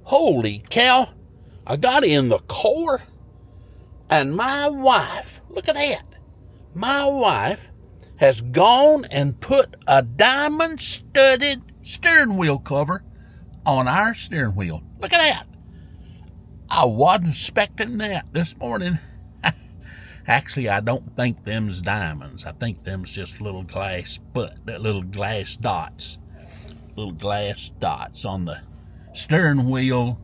Holy cow, I got in the car and my wife, look at that. My wife has gone and put a diamond studded steering wheel cover on our steering wheel. Look at that. I wasn't expecting that this morning. Actually, I don't think them's diamonds. I think them's just little glass dots. Little glass dots on the steering wheel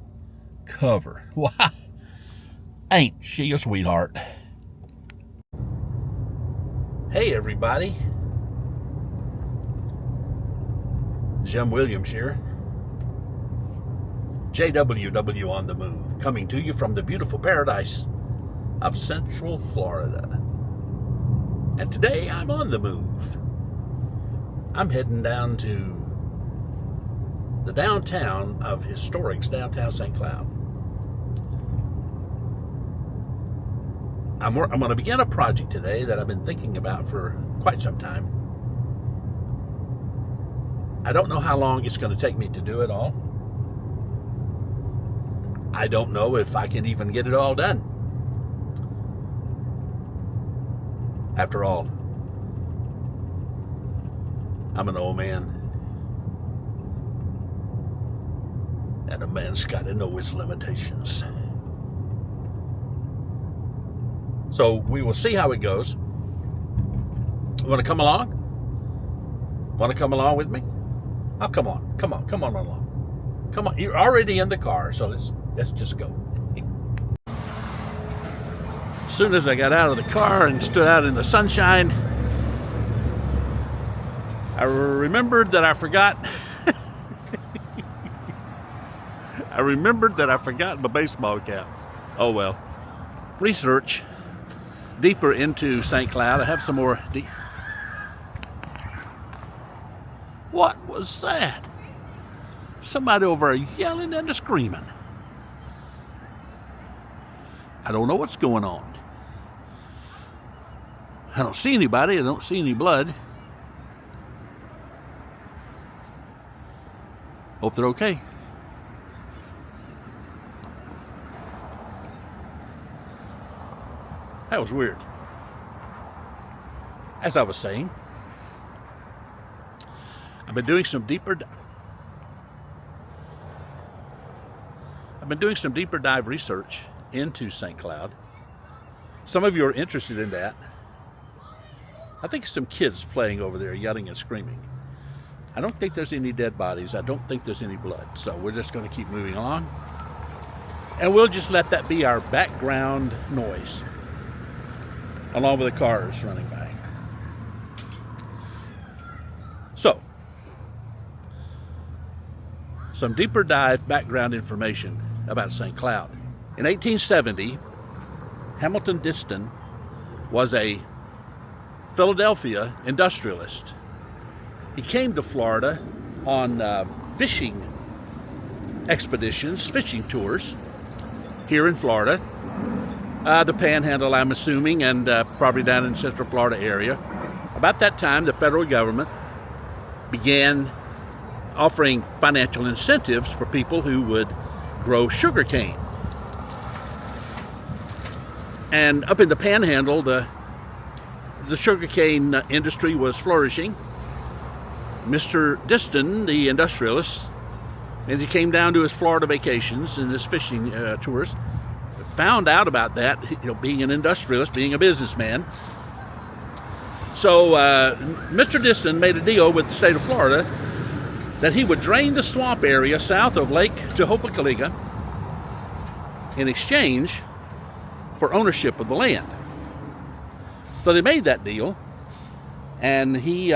cover. Why? Ain't she a sweetheart? Hey everybody. Jim Williams here. JWW on the move, coming to you from the beautiful paradise of Central Florida. And today I'm on the move. I'm heading down to the downtown of historic downtown St. Cloud. I'm going to begin a project today that I've been thinking about for quite some time. I don't know how long it's going to take me to do it all. I don't know if I can even get it all done. After all, I'm an old man. And a man's got to know his limitations. So we will see how it goes. Want to come along? Want to come along with me? Oh, come on along. Come on, you're already in the car, so let's just go. As soon as I got out of the car and stood out in the sunshine, I remembered that I forgot. I remembered that I forgot my baseball cap. Oh well. Research deeper into St. Cloud. I have some more. What was that? Somebody over there yelling and screaming. I don't know what's going on. I don't see anybody. I don't see any blood. Hope they're okay. That was weird. As I was saying, I've been doing some deeper dive research into St. Cloud. Some of you are interested in that. I think some kids playing over there yelling and screaming. I don't think there's any dead bodies. I don't think there's any blood. So we're just going to keep moving along. And we'll just let that be our background noise, along with the cars running by. So, some deeper dive background information about St. Cloud. In 1870, Hamilton Diston was a Philadelphia industrialist. He came to Florida on fishing expeditions, fishing tours here in Florida. The Panhandle, I'm assuming, and probably down in Central Florida area. About that time, the federal government began offering financial incentives for people who would grow sugarcane. And up in the Panhandle, the sugarcane industry was flourishing. Mr. Diston, the industrialist, as he came down to his Florida vacations and his fishing tours, found out about that, being an industrialist, being a businessman. So Mr. Diston made a deal with the state of Florida that he would drain the swamp area south of Lake Tehopacaliga in exchange for ownership of the land. So they made that deal, and he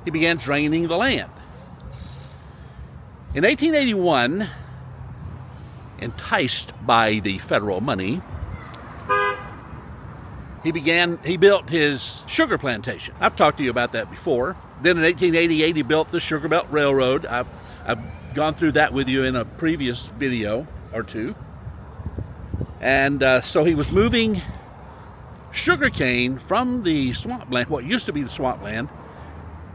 began draining the land. In 1881, enticed by the federal money, he built his sugar plantation. I've talked to you about that before. Then in 1888, he built the Sugar Belt Railroad. I've gone through that with you in a previous video or two. And so he was moving sugarcane from the swampland, what used to be the swampland,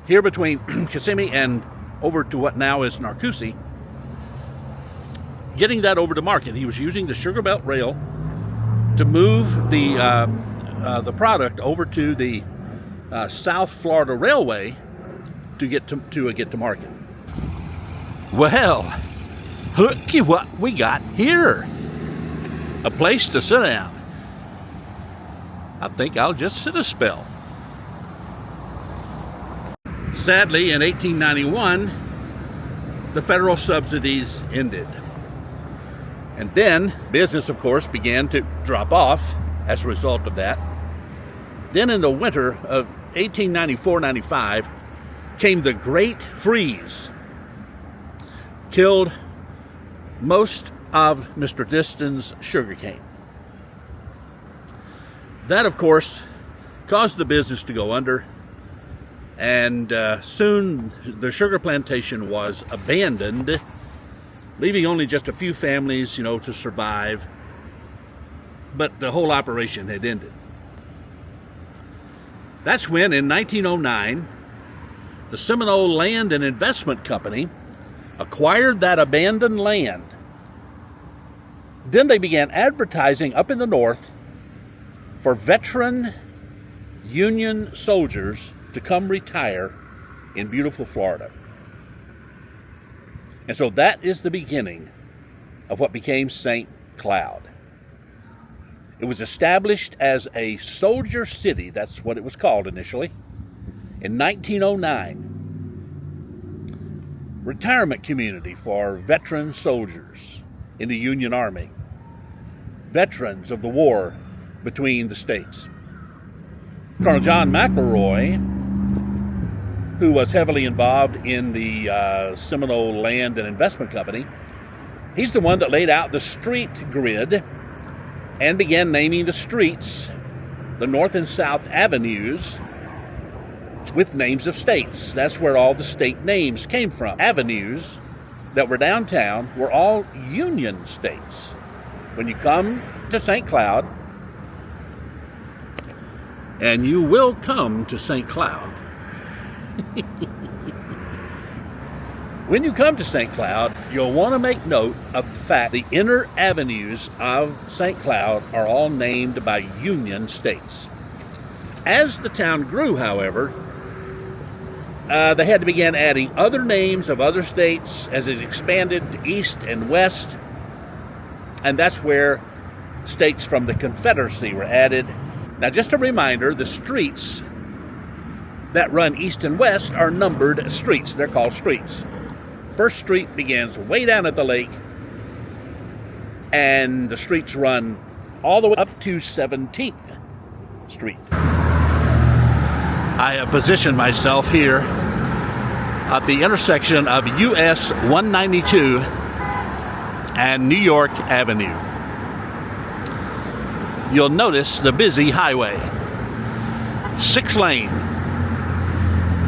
here between Kissimmee and over to what now is Narcoossee, getting that over to market. He was using the Sugar Belt Rail to move the product over to the South Florida Railway to get to market. Well, looky what we got here. A place to sit down. I think I'll just sit a spell. Sadly, in 1891, the federal subsidies ended. And then business, of course, began to drop off as a result of that. Then in the winter of 1894-95 came the Great Freeze. Killed most of Mr. Diston's sugarcane. That, of course, caused the business to go under, and soon the sugar plantation was abandoned, leaving only just a few families, to survive. But the whole operation had ended. That's when, in 1909, the Seminole Land and Investment Company acquired that abandoned land. Then they began advertising up in the north for veteran Union soldiers to come retire in beautiful Florida. And so that is the beginning of what became St. Cloud. It was established as a soldier city, that's what it was called initially, in 1909. Retirement community for veteran soldiers in the Union Army, veterans of the war between the states. Colonel John McElroy, who was heavily involved in the Seminole Land and Investment Company, he's the one that laid out the street grid and began naming the streets, the North and South Avenues, with names of states. That's where all the state names came from. Avenues that were downtown were all Union states. When you come to St. Cloud, and you will come to St. Cloud, when you come to St. Cloud, you'll want to make note of the fact the inner avenues of St. Cloud are all named by Union states. As the town grew, however, they had to begin adding other names of other states as it expanded to east and west, and that's where states from the Confederacy were added. Now, just a reminder, the streets that run east and west are numbered streets. They're called streets. First street begins way down at the lake, and the streets run all the way up to 17th Street. I have positioned myself here at the intersection of US 192 and New York Avenue. You'll notice the busy highway. 6-lane.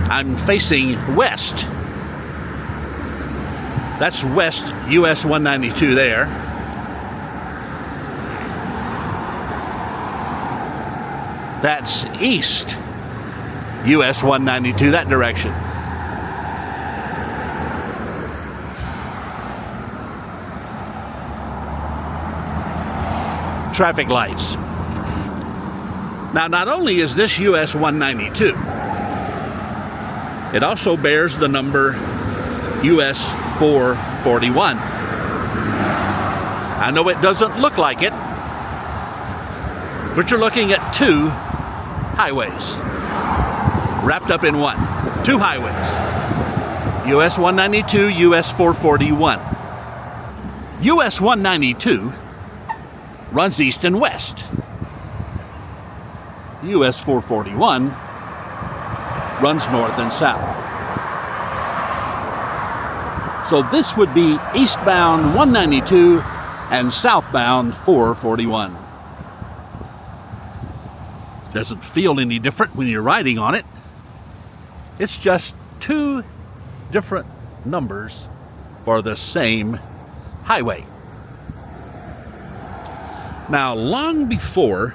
I'm facing west. That's west US 192 there. That's east US 192, that direction. Traffic lights. Now, not only is this US 192, it also bears the number US 441. I know it doesn't look like it, but you're looking at two highways wrapped up in one. Two highways. US 192, US 441. US 192 runs east and west. US 441 runs north and south. So this would be eastbound 192 and southbound 441. Doesn't feel any different when you're riding on it. It's just two different numbers for the same highway. Now, long before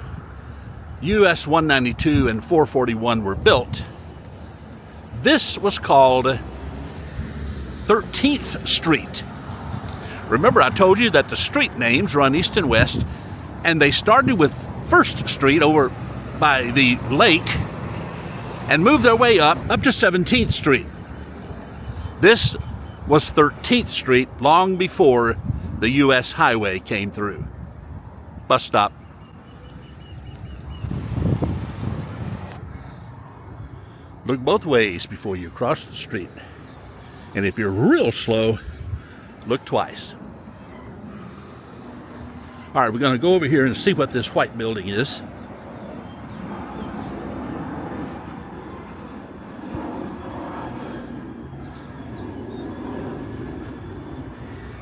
US 192 and 441 were built, this was called 13th Street. Remember, I told you that the street names run east and west, and they started with 1st Street over by the lake and moved their way up to 17th Street. This was 13th Street long before the U.S. highway came through. Bus stop. Look both ways before you cross the street. And if you're real slow, look twice. All right, we're going to go over here and see what this white building is.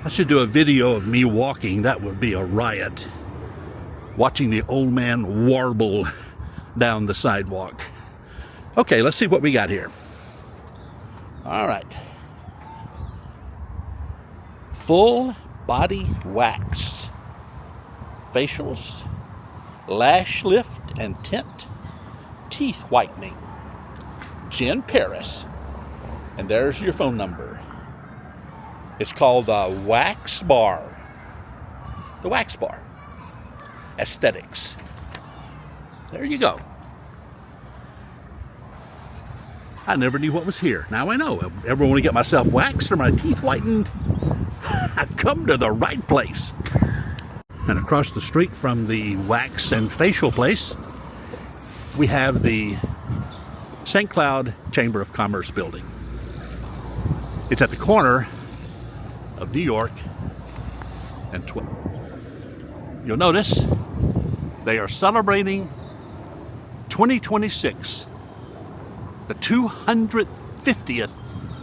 I should do a video of me walking. That would be a riot. Watching the old man warble down the sidewalk. Okay, let's see what we got here. All right. Full body wax. Facials, lash lift and tint, teeth whitening. Jen Paris. And there's your phone number. It's called the Wax Bar. The Wax Bar. Aesthetics. There you go. I never knew what was here. Now I know. If I ever want to get myself waxed or my teeth whitened, I've come to the right place. And across the street from the wax and facial place, we have the St. Cloud Chamber of Commerce building. It's at the corner of New York and 12th. You'll notice they are celebrating 2026, the 250th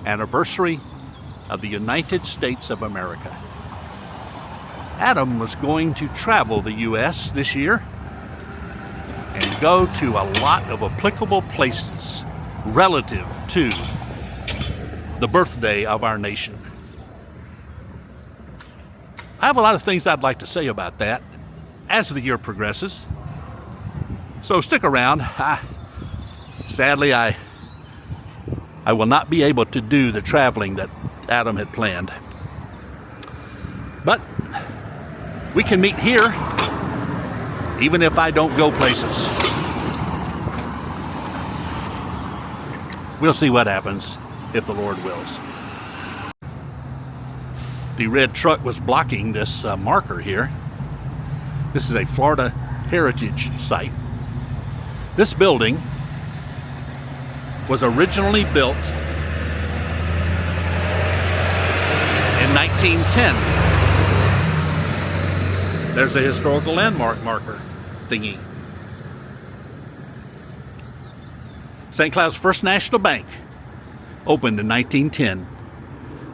anniversary of the United States of America. Adam was going to travel the U.S. this year and go to a lot of applicable places relative to the birthday of our nation. I have a lot of things I'd like to say about that as the year progresses. So stick around. Sadly, I will not be able to do the traveling that Adam had planned. But we can meet here, even if I don't go places. We'll see what happens, if the Lord wills. The red truck was blocking this marker here. This is a Florida heritage site. This building was originally built in 1910. There's a historical landmark marker thingy. St. Cloud's First National Bank opened in 1910.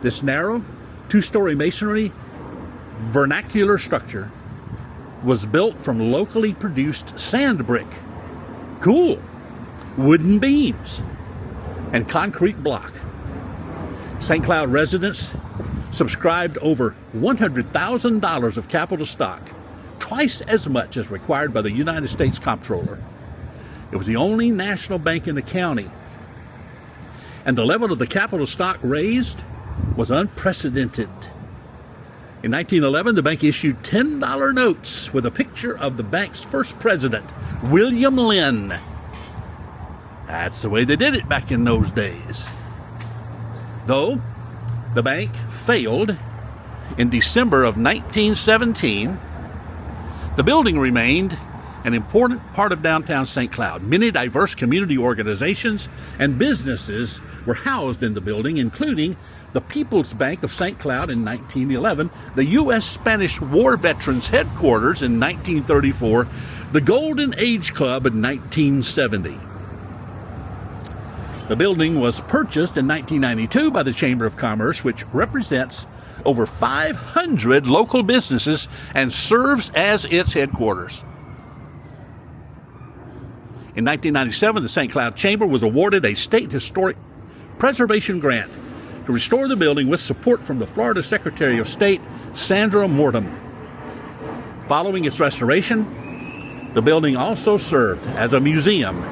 This narrow, two-story masonry vernacular structure was built from locally produced sand brick, cool, wooden beams, and concrete block. St. Cloud residents subscribed over $100,000 of capital stock, twice as much as required by the United States Comptroller. It was the only national bank in the county, and the level of the capital stock raised was unprecedented. In 1911, the bank issued $10 notes with a picture of the bank's first president, William Lynn. That's the way they did it back in those days. Though the bank failed in December of 1917, the building remained an important part of downtown St. Cloud. Many diverse community organizations and businesses were housed in the building, including the People's Bank of St. Cloud in 1911, the U.S. Spanish War Veterans Headquarters in 1934, the Golden Age Club in 1970. The building was purchased in 1992 by the Chamber of Commerce, which represents over 500 local businesses and serves as its headquarters. In 1997, the St. Cloud Chamber was awarded a state historic preservation grant to restore the building with support from the Florida Secretary of State, Sandra Morton. Following its restoration, the building also served as a museum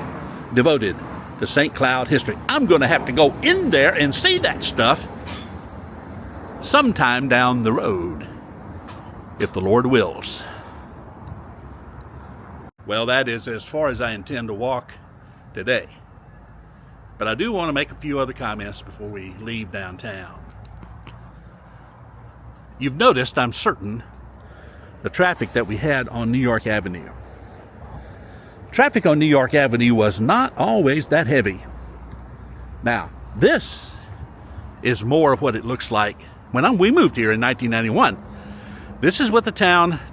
devoted to St. Cloud history. I'm going to have to go in there and see that stuff. sometime down the road, if the Lord wills. Well, that is as far as I intend to walk today. But I do want to make a few other comments before we leave downtown. You've noticed, I'm certain, the traffic that we had on New York Avenue. Traffic on New York Avenue was not always that heavy. Now, this is more of what it looks like when we moved here in 1991. This is what the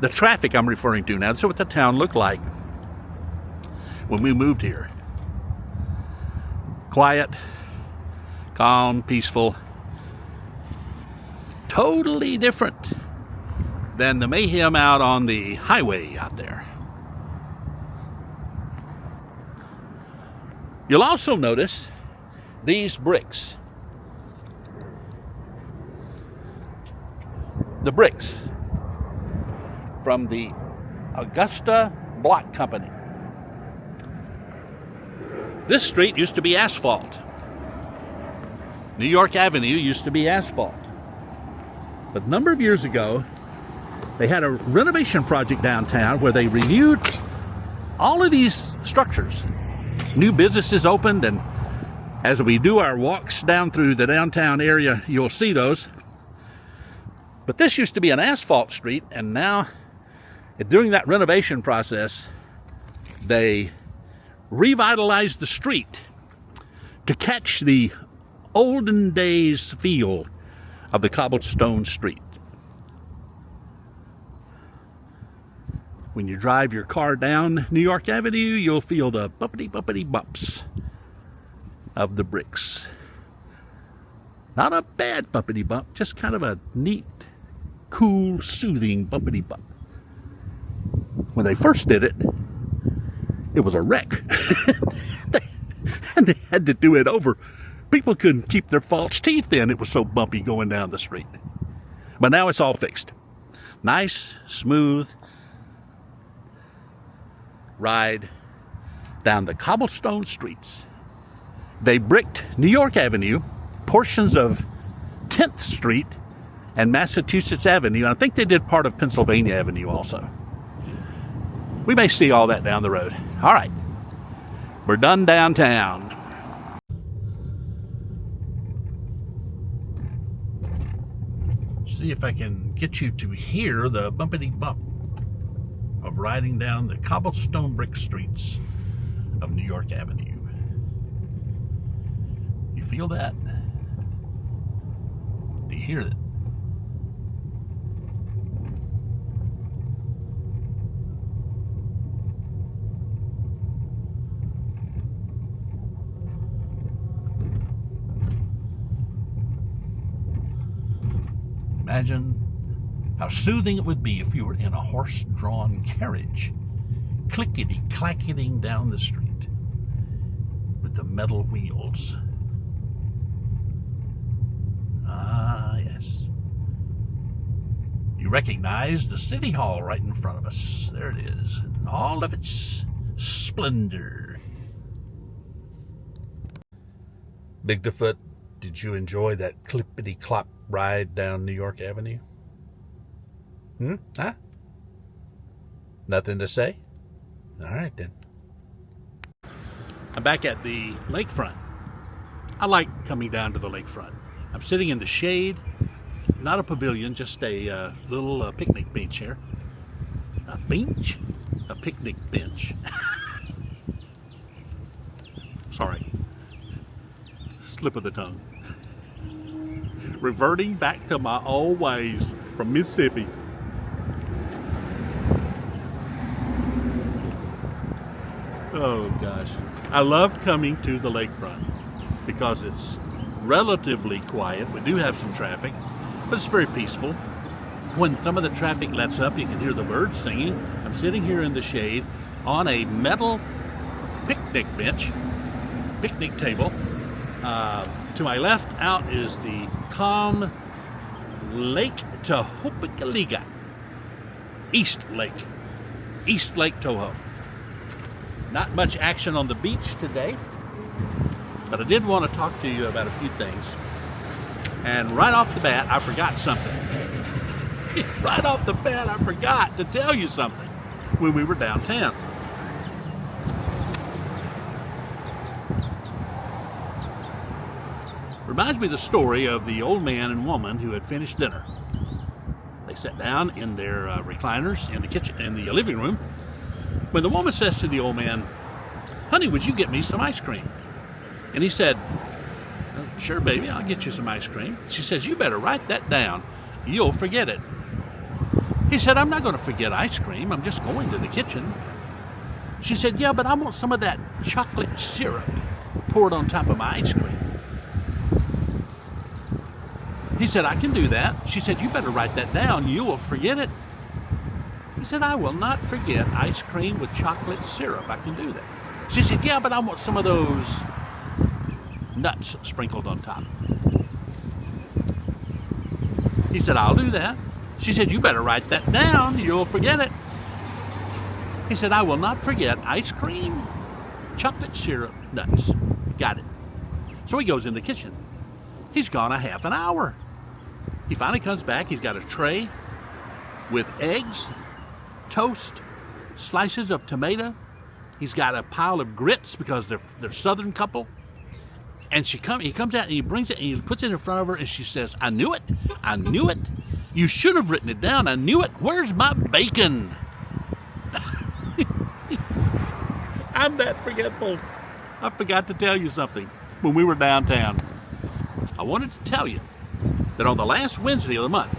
traffic I'm referring to now, this is what the town looked like when we moved here. Quiet, calm, peaceful. Totally different than the mayhem out on the highway out there. You'll also notice these bricks. The bricks from the Augusta Block Company. This street used to be asphalt. New York Avenue used to be asphalt. But a number of years ago, they had a renovation project downtown where they renewed all of these structures. New businesses opened, and as we do our walks down through the downtown area, you'll see those. But this used to be an asphalt street, and now, during that renovation process, they revitalized the street to catch the olden days feel of the cobblestone street. When you drive your car down New York Avenue, you'll feel the bumpity bumps of the bricks. Not a bad bumpity bump, just kind of a neat, cool, soothing bumpity bump. When they first did it, it was a wreck. And they had to do it over. People couldn't keep their false teeth in. It was so bumpy going down the street. But now it's all fixed. Nice, smooth ride down the cobblestone streets. They bricked New York Avenue, portions of 10th Street, and Massachusetts Avenue. And I think they did part of Pennsylvania Avenue also. We may see all that down the road. All right, we're done downtown. See if I can get you to hear the bumpity bump of riding down the cobblestone brick streets of New York Avenue. You feel that? Do you hear it? Imagine how soothing it would be if you were in a horse-drawn carriage, clickety-clacketing down the street with the metal wheels. Ah, yes. You recognize the City Hall right in front of us. There it is, in all of its splendor. Bigfoot, did you enjoy that clippity-clop ride down New York Avenue? Huh? Nothing to say? All right, then. I'm back at the lakefront. I like coming down to the lakefront. I'm sitting in the shade, not a pavilion, just a little picnic bench here. A bench? A picnic bench. Sorry. Slip of the tongue. Reverting back to my old ways from Mississippi. Oh gosh. I love coming to the lakefront because it's relatively quiet. We do have some traffic, but it's very peaceful. When some of the traffic lets up, you can hear the birds singing. I'm sitting here in the shade on a metal picnic bench, picnic table. To my left out is the calm Lake Tahopekaliga, East Lake Toho. Not much action on the beach today, but I did want to talk to you about a few things. And right off the bat, I forgot something. Right off the bat, I forgot to tell you something when we were downtown. Reminds me of the story of the old man and woman who had finished dinner. They sat down in their recliners in the kitchen, in the living room, when the woman says to the old man, "Honey, would you get me some ice cream?" And he said, "Sure, baby, I'll get you some ice cream." She says, "You better write that down. You'll forget it." He said, "I'm not going to forget ice cream. I'm just going to the kitchen." She said, "Yeah, but I want some of that chocolate syrup poured on top of my ice cream." He said, "I can do that." She said, "You better write that down. You will forget it." He said, "I will not forget ice cream with chocolate syrup. I can do that." She said, "Yeah, but I want some of those nuts sprinkled on top." He said, "I'll do that." She said, "You better write that down. You'll forget it." He said, "I will not forget ice cream, chocolate syrup, nuts." Got it. So he goes in the kitchen. He's gone a half an hour. He finally comes back. He's got a tray with eggs, toast, slices of tomato. He's got a pile of grits because they're Southern couple. And he comes out and he brings it and he puts it in front of her and she says, "I knew it. I knew it. You should have written it down. I knew it. Where's my bacon?" I'm that forgetful. I forgot to tell you something when we were downtown. I wanted to tell you that on the last Wednesday of the month,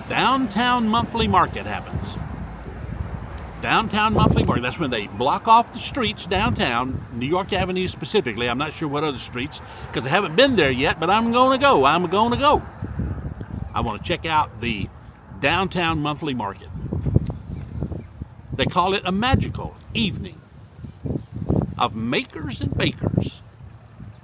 Downtown Monthly Market happens. Downtown Monthly Market, that's when they block off the streets downtown, New York Avenue specifically. I'm not sure what other streets, because I haven't been there yet, but I'm going to go. I'm going to go. I want to check out the Downtown Monthly Market. They call it a magical evening of makers and bakers,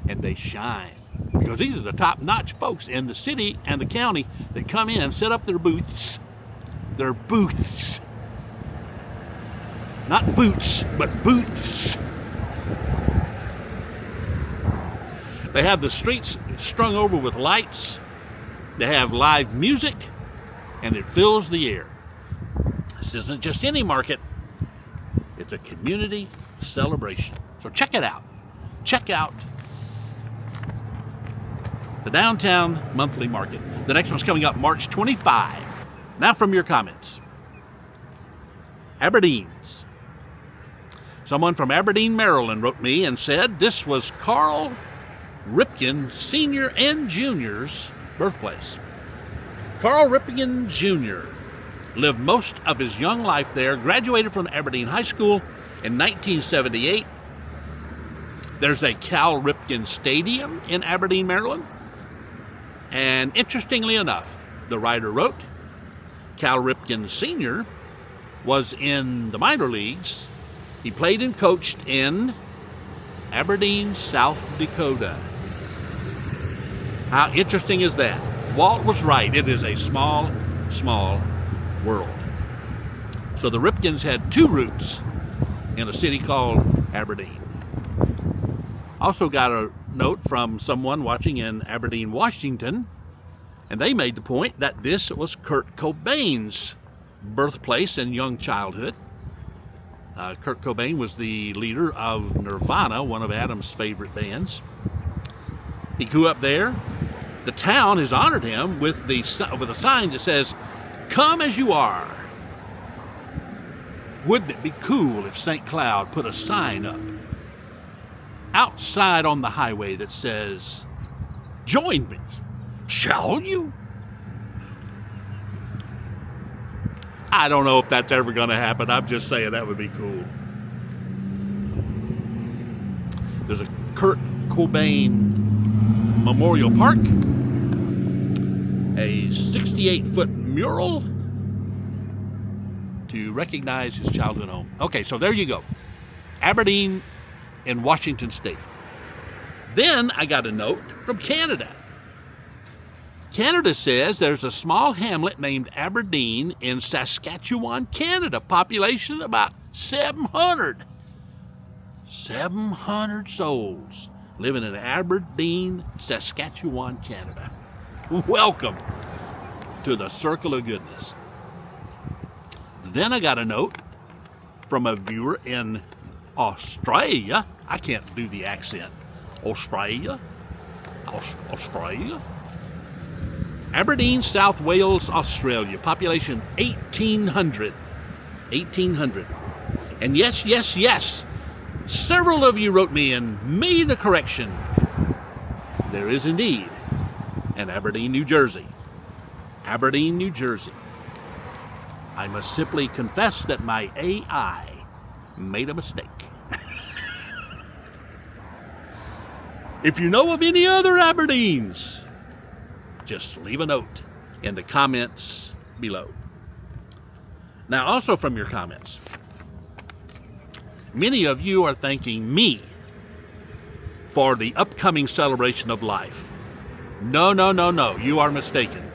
and they shine. Because these are the top-notch folks in the city and the county that come in and set up their booths. Their booths. Not boots, but booths. They have the streets strung over with lights. They have live music, and it fills the air. This isn't just any market. It's a community celebration. So check it out. Check out the Downtown Monthly Market. The next one's coming up March 25. Now from your comments. Aberdeen's. Someone from Aberdeen, Maryland wrote me and said this was Carl Ripken Sr. and Jr.'s birthplace. Carl Ripken Jr. lived most of his young life there, graduated from Aberdeen High School in 1978. There's a Cal Ripken Stadium in Aberdeen, Maryland. And interestingly enough, the writer wrote, Cal Ripken Sr. was in the minor leagues. He played and coached in Aberdeen, South Dakota. How interesting is that? Walt was right. It is a small, small world. So the Ripkens had two roots in a city called Aberdeen. Also got a note from someone watching in Aberdeen, Washington, and they made the point that this was Kurt Cobain's birthplace and young childhood. Kurt Cobain was the leader of Nirvana, one of Adam's favorite bands. He grew up there. The town has honored him with a sign that says, "Come as you are." Wouldn't it be cool if St. Cloud put a sign up outside on the highway that says, "Join me, shall you?" I don't know if that's ever going to happen. I'm just saying that would be cool. There's a Kurt Cobain Memorial Park, a 68-foot mural to recognize his childhood home. Okay, so there you go. Aberdeen in Washington State. Then I got a note from Canada. Canada says there's a small hamlet named Aberdeen in Saskatchewan, Canada. Population about 700. 700 souls living in Aberdeen, Saskatchewan, Canada. Welcome to the Circle of Goodness. Then I got a note from a viewer in Australia. I can't do the accent. Australia? Australia? Aberdeen, South Wales, Australia. Population 1,800. 1,800. And yes, several of you wrote me and made the correction. There is indeed an Aberdeen, New Jersey. Aberdeen, New Jersey. I must simply confess that my AI made a mistake. If you know of any other Aberdeens, just leave a note in the comments below. Now, also from your comments, many of you are thanking me for the upcoming celebration of life. No, you are mistaken.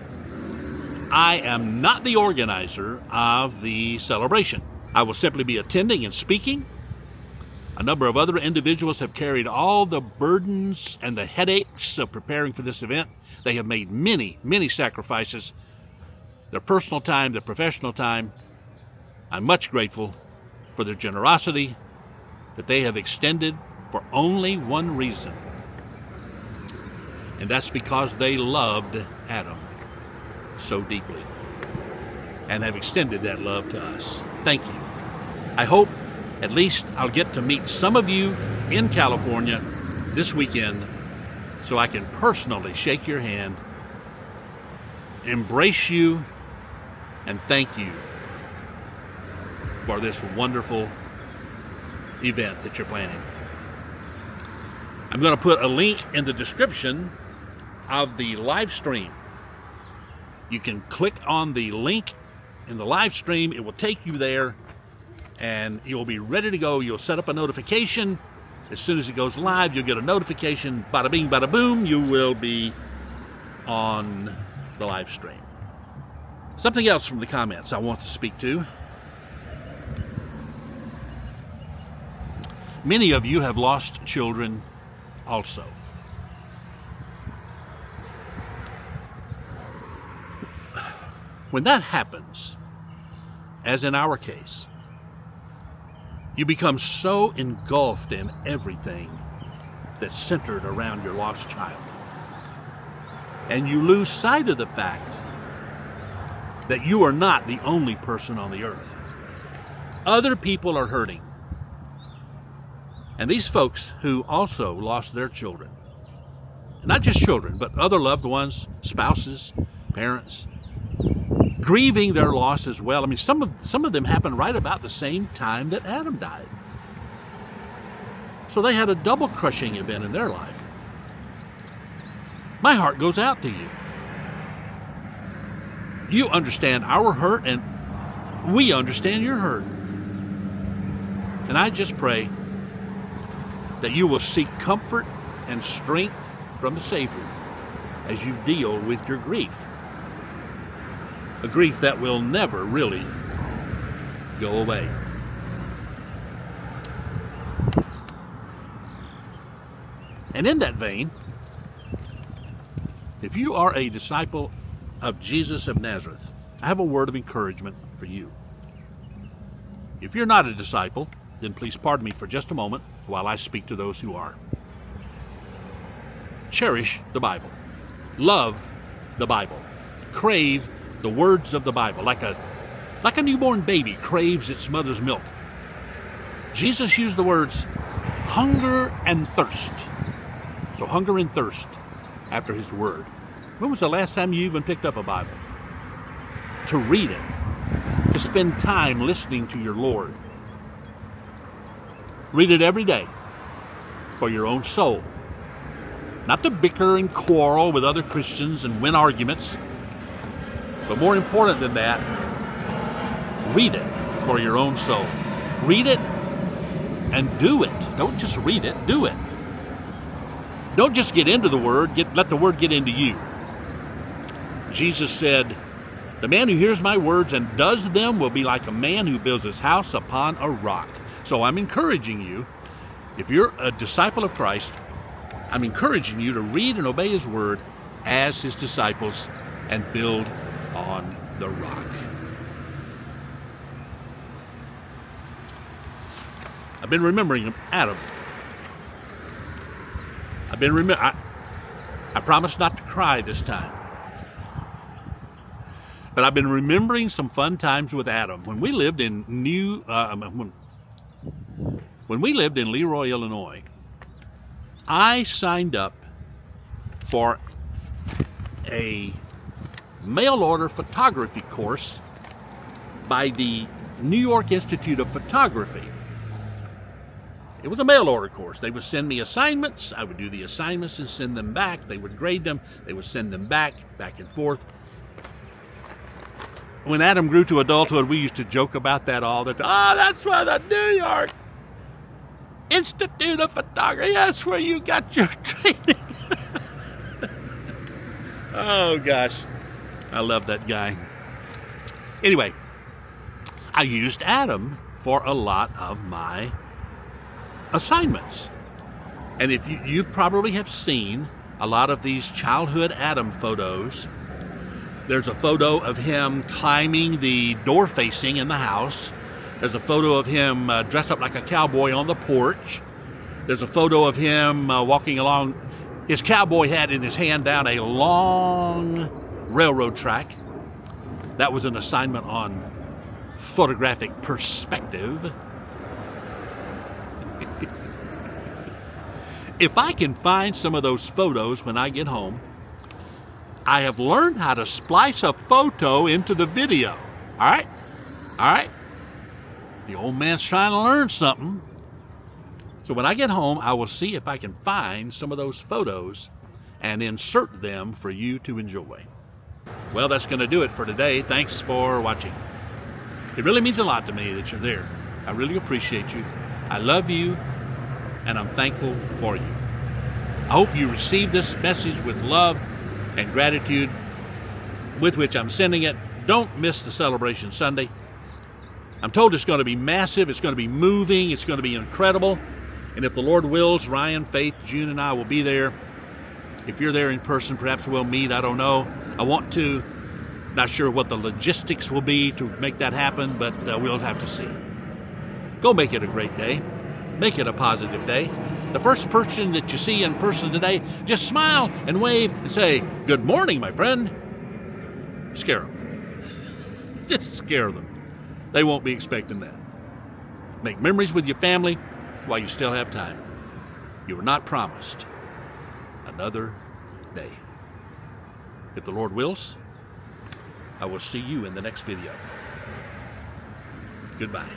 I am not the organizer of the celebration. I will simply be attending and speaking. A number of other individuals have carried all the burdens and the headaches of preparing for this event. They have made many sacrifices, their personal time, their professional time. I'm much grateful for their generosity that they have extended for only one reason. And that's because they loved Adam so deeply and have extended that love to us. Thank you. I hope at least I'll get to meet some of you in California this weekend so I can personally shake your hand, embrace you, and thank you for this wonderful event that you're planning. I'm going to put a link in the description of the live stream. You can click on the link in the live stream. It will take you there and you'll be ready to go. You'll set up a notification. As soon as it goes live, you'll get a notification. Bada bing, bada boom, you will be on the live stream. Something else from the comments I want to speak to. Many of you have lost children also. When that happens, as in our case, you become so engulfed in everything that's centered around your lost child. And you lose sight of the fact that you are not the only person on the earth. Other people are hurting. And these folks who also lost their children, not just children, but other loved ones, spouses, parents, grieving their loss as well. I mean, some of them happened right about the same time that Adam died. So they had a double crushing event in their life. My heart goes out to you. You understand our hurt, and we understand your hurt. And I just pray that you will seek comfort and strength from the Savior as you deal with your grief. A grief that will never really go away. And in that vein, if you are a disciple of Jesus of Nazareth, I have a word of encouragement for you. If you're not a disciple, then please pardon me for just a moment while I speak to those who are. Cherish the Bible. Love the Bible. Crave the words of the Bible, like a newborn baby craves its mother's milk. Jesus used the words hunger and thirst. So hunger and thirst after his word. When was the last time you even picked up a Bible? To read it, to spend time listening to your Lord. Read it every day for your own soul. Not to bicker and quarrel with other Christians and win arguments. But more important than that, read it for your own soul. Read it and do it. Don't just read it, do it. Don't just get into the Word, let the Word get into you. Jesus said, "The man who hears my words and does them will be like a man who builds his house upon a rock." So I'm encouraging you, if you're a disciple of Christ, I'm encouraging you to read and obey his word as his disciples and build on the rock. I've been remembering Adam. I promise not to cry this time. But I've been remembering some fun times with Adam. When we lived in when we lived in Leroy, Illinois, I signed up for a mail order photography course by the New York Institute of Photography. It was a mail order course. They would send me assignments. I would do the assignments and send them back. They would grade them. They would send them back and forth. When Adam grew to adulthood, we used to joke about that all the time. Oh, that's where the New York Institute of Photography, that's where you got your training. Oh, gosh. I love that guy. Anyway, I used Adam for a lot of my assignments. And if you probably have seen a lot of these childhood Adam photos. There's a photo of him climbing the door facing in the house. There's a photo of him dressed up like a cowboy on the porch. There's a photo of him walking along his cowboy hat in his hand down a long railroad track. That was an assignment on photographic perspective. If I can find some of those photos when I get home, I have learned how to splice a photo into the video. All right? All right? The old man's trying to learn something. So when I get home, I will see if I can find some of those photos and insert them for you to enjoy. Well, that's going to do it for today. Thanks for watching. It really means a lot to me that you're there. I really appreciate you. I love you, and I'm thankful for you. I hope you receive this message with love and gratitude with which I'm sending it. Don't miss the Celebration Sunday. I'm told it's going to be massive, it's going to be moving, it's going to be incredible. And if the Lord wills, Ryan, Faith, June, and I will be there. If you're there in person, perhaps we'll meet, I don't know. I want to. Not sure what the logistics will be to make that happen, but we'll have to see. Go make it a great day. Make it a positive day. The first person that you see in person today, just smile and wave and say, "Good morning, my friend." Scare them. Just scare them. They won't be expecting that. Make memories with your family while you still have time. You were not promised another day. If the Lord wills, I will see you in the next video. Goodbye.